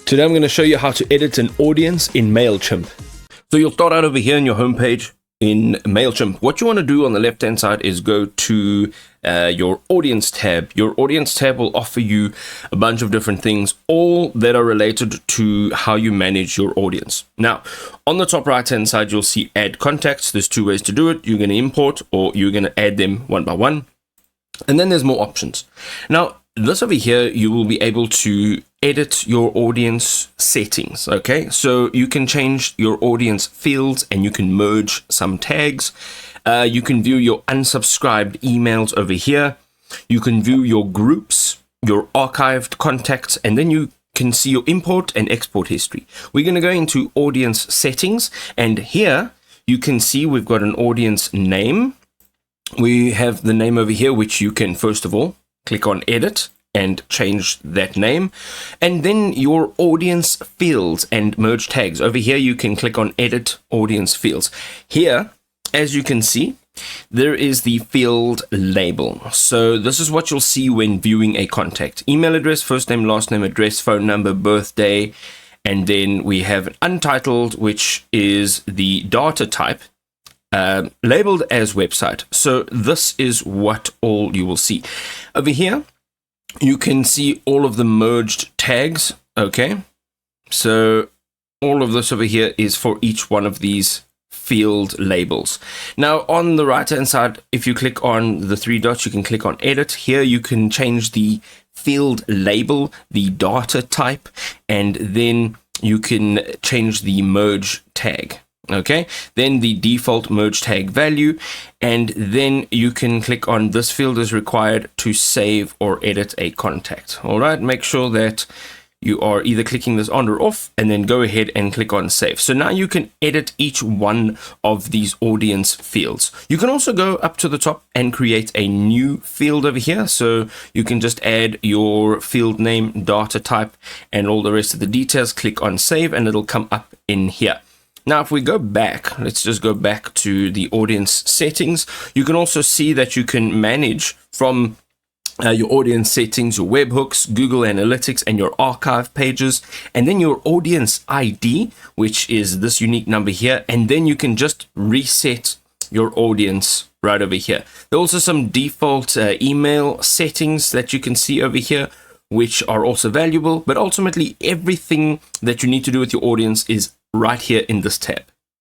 Today I'm going to show you how to edit an audience in Mailchimp. So you'll start out over here on your homepage in Mailchimp. What you want to do on the left hand side is go to your audience tab. Your audience tab will offer you a bunch of different things, all that are related to how you manage your audience. Now, on the top right hand side, you'll see add contacts. There's two ways to do it. You're going to import or you're going to add them one by one. And then there's more options. Now, this over here, you will be able to edit your audience settings. Okay, so you can change your audience fields and you can merge some tags. You can view your unsubscribed emails over here. You can view your groups, your archived contacts, and then you can see your import and export history. We're going to go into audience settings, and here you can see we've got an audience name. We have the name over here, which you can first of all click on edit and change that name, and then your audience fields and merge tags. Over here you can click on edit audience fields. Here, as you can see, there is the field label. So this is what you'll see when viewing a contact: email address, first name, last name, address, phone number, birthday, and then we have untitled, which is the data type, labeled as website. So this is what all you will see. Over here, you can see all of the merged tags. Okay, so all of this over here is for each one of these field labels. Now, on the right hand side, if you click on the three dots, you can click on edit. Here you can change the field label, the data type, and then you can change the merge tag. Okay, then the default merge tag value, and then you can click on this field is required to save or edit a contact. All right, make sure that you are either clicking this on or off, and then go ahead and click on save. So now you can edit each one of these audience fields. You can also go up to the top and create a new field over here. So you can just add your field name, data type, and all the rest of the details. Click on save, and it'll come up in here. Now, if we go back, let's just go back to the audience settings. You can also see that you can manage from your audience settings, your webhooks, Google Analytics, and your archive pages, and then your audience ID, which is this unique number here, and then you can just reset your audience right over here. There are also some default email settings that you can see over here, which are also valuable, but ultimately everything that you need to do with your audience is right here in this tab.